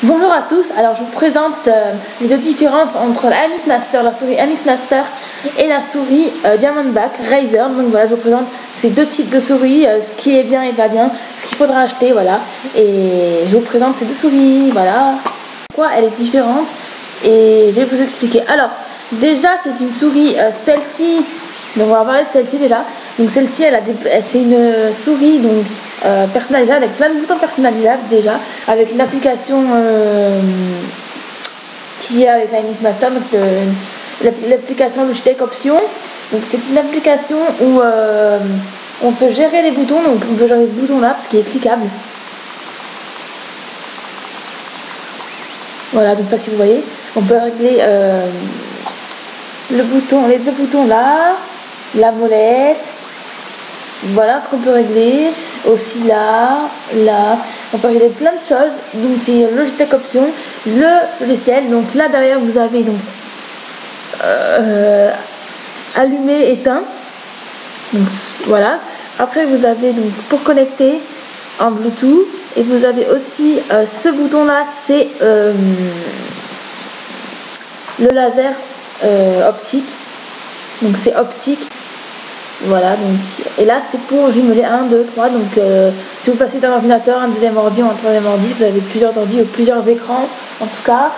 Bonjour à tous, alors je vous présente les deux différences entre la MX Master, la souris MX Master et la souris Diamondback Razer. Donc voilà, je vous présente ces deux types de souris, ce qui est bien et pas bien, ce qu'il faudra acheter, voilà. Et je vous présente ces deux souris, voilà, pourquoi elle est différente et je vais vous expliquer. Alors, déjà c'est une souris, celle-ci, donc on va parler de celle-ci déjà. Donc celle-ci, c'est une souris donc personnalisable avec plein de boutons personnalisables déjà, avec une application qui est avec la MX Master, donc l'application Logitech Option. Donc c'est une application où on peut gérer les boutons, donc on peut gérer ce bouton là parce qu'il est cliquable. Voilà, donc pas si vous voyez, on peut régler les deux boutons là, la molette. Voilà ce qu'on peut régler. Aussi là, on peut régler plein de choses. Donc c'est Logitech Option, le logiciel. Donc là derrière vous avez donc allumé, éteint. Donc voilà. Après vous avez donc pour connecter en Bluetooth. Et vous avez aussi ce bouton là, c'est le laser optique. Donc c'est optique. Voilà, donc, et là c'est pour jumeler 1, 2, 3. Donc si vous passez d'un ordinateur, un deuxième ordi ou un troisième ordi, vous avez plusieurs ordis ou plusieurs écrans en tout cas.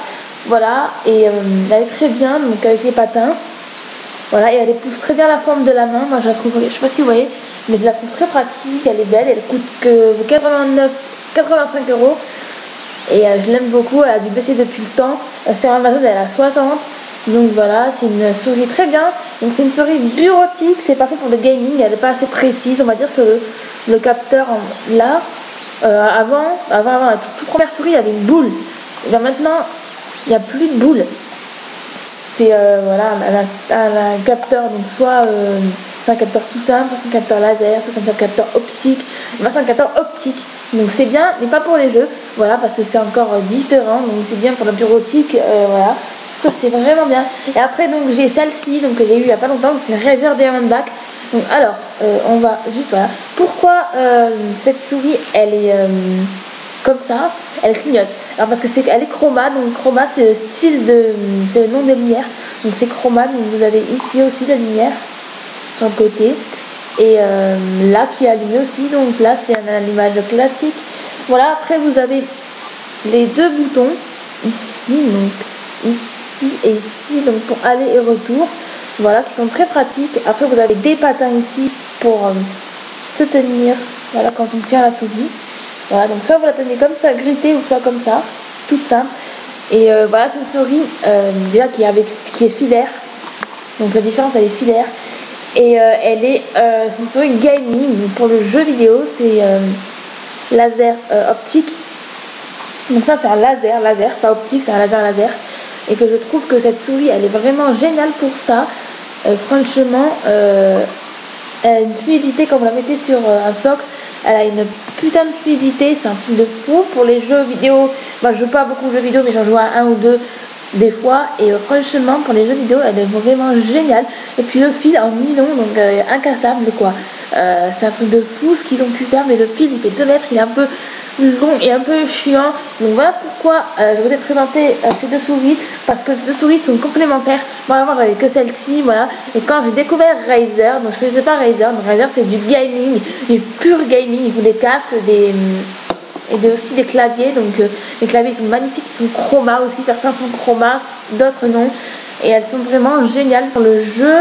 Voilà, et elle est très bien donc avec les patins. Voilà, et elle épouse très bien la forme de la main. Moi je la trouve, je sais pas si vous voyez, mais je la trouve très pratique, elle est belle, elle coûte que 85 €. Et je l'aime beaucoup, elle a dû baisser depuis le temps. Sur Amazon elle a 60. Donc voilà, c'est une souris très bien. Donc c'est une souris bureautique, c'est pas fait pour le gaming, elle n'est pas assez précise. On va dire que le capteur là, avant la toute première souris, il y avait une boule. Et bien maintenant, il n'y a plus de boule. C'est voilà, un capteur, donc soit c'est un capteur tout simple, soit c'est un capteur laser, soit c'est un capteur optique. Moi c'est un capteur optique. Donc c'est bien, mais pas pour les jeux. Voilà, parce que c'est encore différent. Donc c'est bien pour la bureautique, voilà. Que c'est vraiment bien. Et après donc j'ai celle-ci donc que j'ai eu il y a pas longtemps, c'est Razer Diamondback. Donc alors on va juste voilà pourquoi cette souris elle est comme ça, elle clignote. Alors parce que elle est chroma, donc chroma c'est le style c'est le nom des lumières, donc c'est chroma. Donc vous avez ici aussi la lumière sur le côté et là qui est allumé aussi, donc là c'est un allumage classique. Voilà, après vous avez les deux boutons ici, donc ici et ici, donc pour aller et retour, voilà, qui sont très pratiques. Après vous avez des patins ici pour se tenir, voilà, quand on tient la souris. Voilà, donc soit vous la tenez comme ça grippée ou soit comme ça, toute simple. Et voilà, c'est une souris déjà qui est filaire, donc la différence elle est filaire. Et c'est une souris gaming pour le jeu vidéo, c'est laser optique. Donc ça c'est un laser, pas optique, c'est un laser. Et que je trouve que cette souris elle est vraiment géniale pour ça. Franchement elle a une fluidité quand vous la mettez sur un socle, elle a une putain de fluidité, c'est un truc de fou. Pour les jeux vidéo, moi je joue pas beaucoup de jeux vidéo mais j'en joue à un ou deux des fois, et franchement pour les jeux vidéo elle est vraiment géniale. Et puis le fil en nylon, donc incassable quoi, c'est un truc de fou ce qu'ils ont pu faire. Mais le fil il fait 2 mètres, il est un peu long et un peu chiant. Donc voilà pourquoi je vous ai présenté ces deux souris, parce que ces deux souris sont complémentaires. Moi avant j'avais que celle-ci, voilà. Et quand j'ai découvert Razer, donc je ne faisais pas Razer, donc Razer c'est du gaming, du pur gaming. Il faut des casques, aussi des claviers. Donc les claviers sont magnifiques, ils sont chroma aussi, certains sont chroma, d'autres non. Et elles sont vraiment géniales pour le jeu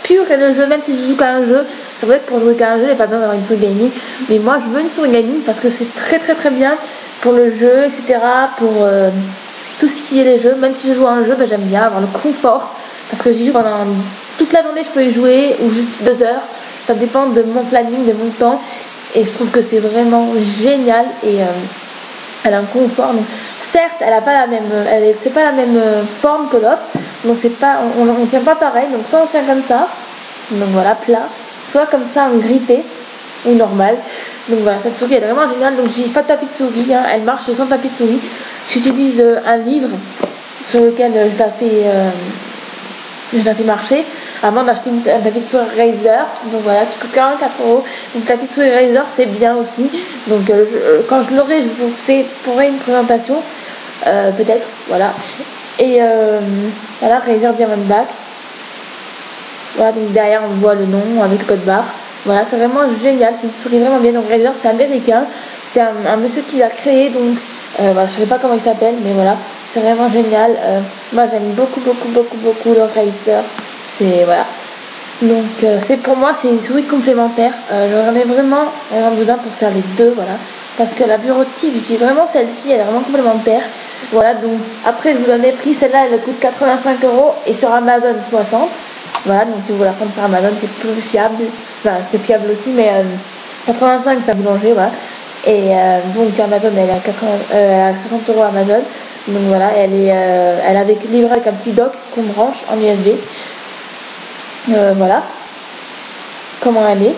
pur et le jeu, même si je joue qu'à un jeu. C'est vrai que pour jouer qu'à un jeu, il n'y a pas besoin d'avoir une souris gaming. Mais moi, je veux une souris gaming parce que c'est très très très bien pour le jeu, etc. Pour tout ce qui est les jeux. Même si je joue à un jeu, ben, j'aime bien avoir le confort. Parce que j'y joue pendant toute la journée, je peux y jouer, ou juste 2 heures. Ça dépend de mon planning, de mon temps. Et je trouve que c'est vraiment génial. Et elle a un confort. Donc, certes, c'est pas la même forme que l'autre. Donc c'est pas, on tient pas pareil. Donc soit on tient comme ça, donc voilà, plat, soit comme ça en grippé ou normal. Donc voilà, cette souris elle est vraiment géniale. Donc j'utilise pas de tapis de souris, hein. Elle marche sans tapis de souris. J'utilise un livre sur lequel je la fais marcher avant d'acheter un tapis de souris Razer. Donc voilà, qui coûte 44 €. Donc tapis de souris Razer c'est bien aussi. Donc quand je l'aurai, je vous ferai une présentation. peut-être, voilà. Et voilà, Razer Diamondback. Voilà, donc derrière on voit le nom avec le code barre. Voilà, c'est vraiment génial, c'est une souris vraiment bien. Donc Razer, c'est américain, c'est un monsieur qui l'a créé, donc voilà, je ne sais pas comment il s'appelle, mais voilà, c'est vraiment génial. Moi j'aime beaucoup le Razer, c'est voilà. Donc c'est pour moi, c'est une souris complémentaire. J'en ai vraiment besoin pour faire les deux, voilà. Parce que la bureautique, j'utilise vraiment celle-ci, elle est vraiment complémentaire. Voilà, donc après je vous en ai pris, celle-là elle coûte 85 € et sur Amazon 60. Voilà, donc si vous la prenez sur Amazon, c'est plus fiable. Enfin, c'est fiable aussi, mais 85 c'est un boulanger, voilà. Et donc Amazon, elle est à 60 € Amazon. Donc voilà, elle est avec livrée avec un petit dock qu'on branche en USB. Voilà comment elle est.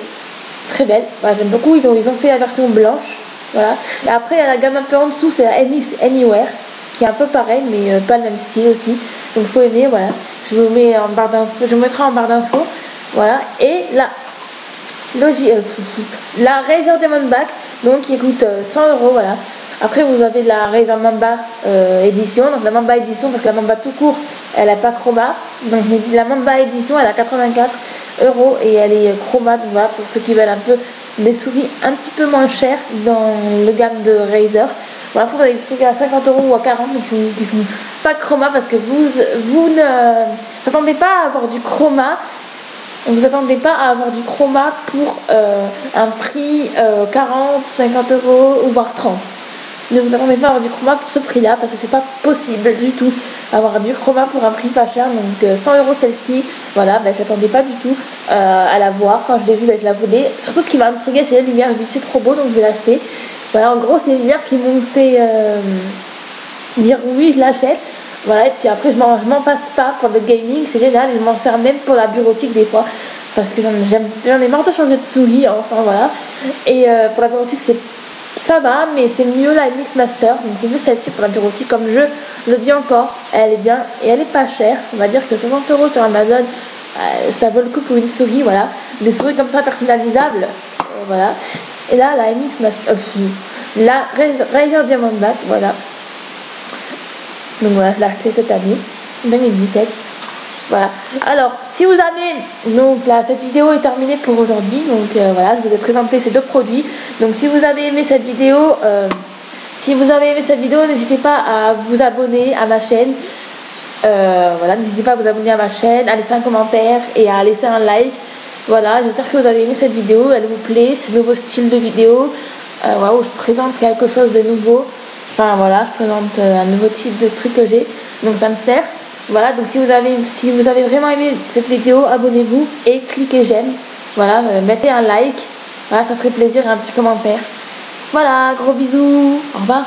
Très belle. Voilà, j'aime beaucoup. Ils ont fait la version blanche. Voilà. Et après, il y a la gamme un peu en dessous, c'est la MX Anywhere, qui est un peu pareil, mais pas le même style aussi. Donc il faut aimer, voilà. Je vous mets en barre d'infos, je vous mettrai en barre d'infos. Voilà. Et la Razer Diamondback, donc qui coûte 100 €, voilà. Après vous avez la Razer Mamba édition, donc la Mamba édition, parce que la Mamba tout court, elle n'a pas chroma. Donc la Mamba édition, elle a 84 € et elle est chroma, donc voilà, pour ceux qui veulent un peu des souris un petit peu moins chères dans le gamme de Razer. Bon, après vous avez des souris à 50 € ou à 40 € qui sont pas chroma, parce que vous ne s'attendez pas à avoir du chroma. Vous attendez pas à avoir du chroma pour un prix 40, 50 € ou voire 30. Ne vous attendez pas à avoir du chroma pour ce prix-là, parce que c'est pas possible du tout avoir du chroma pour un prix pas cher. Donc 100 € celle-ci, voilà, je n'attendais pas du tout à la voir. Quand je l'ai vue, je la voulais. Surtout ce qui m'a intrigué, c'est les lumières. Je dis c'est trop beau, donc je vais l'acheter. Voilà, en gros c'est les lumières qui m'ont fait dire oui, je l'achète. Voilà, et puis après je m'en passe pas pour le gaming, c'est génial, et je m'en sers même pour la bureautique des fois, parce que j'en ai marre de changer de souris, enfin voilà. Et pour la bureautique ça va, mais c'est mieux la MX Master, donc c'est mieux celle-ci pour la bureautique, comme je le dis encore, elle est bien et elle est pas chère. On va dire que 60 € sur Amazon, ça vaut le coup pour une souris, voilà. Des souris comme ça personnalisables, voilà. Et là la MX Master, la Razer Diamondback, voilà. Donc voilà, je l'ai acheté cette année, 2017. Voilà. Alors, si vous avez... Donc là, cette vidéo est terminée pour aujourd'hui. Donc voilà, je vous ai présenté ces deux produits. Donc si vous avez aimé cette vidéo, n'hésitez pas à vous abonner à ma chaîne. Voilà, n'hésitez pas à vous abonner à ma chaîne, à laisser un commentaire et à laisser un like. Voilà, j'espère que vous avez aimé cette vidéo. Elle vous plaît, ce nouveau style de vidéo. Voilà, où je présente quelque chose de nouveau. Enfin voilà, je présente un nouveau type de truc que j'ai, donc ça me sert. Voilà, donc si vous avez vraiment aimé cette vidéo, abonnez-vous et cliquez j'aime. Voilà, mettez un like, voilà, ça ferait plaisir et un petit commentaire. Voilà, gros bisous, au revoir.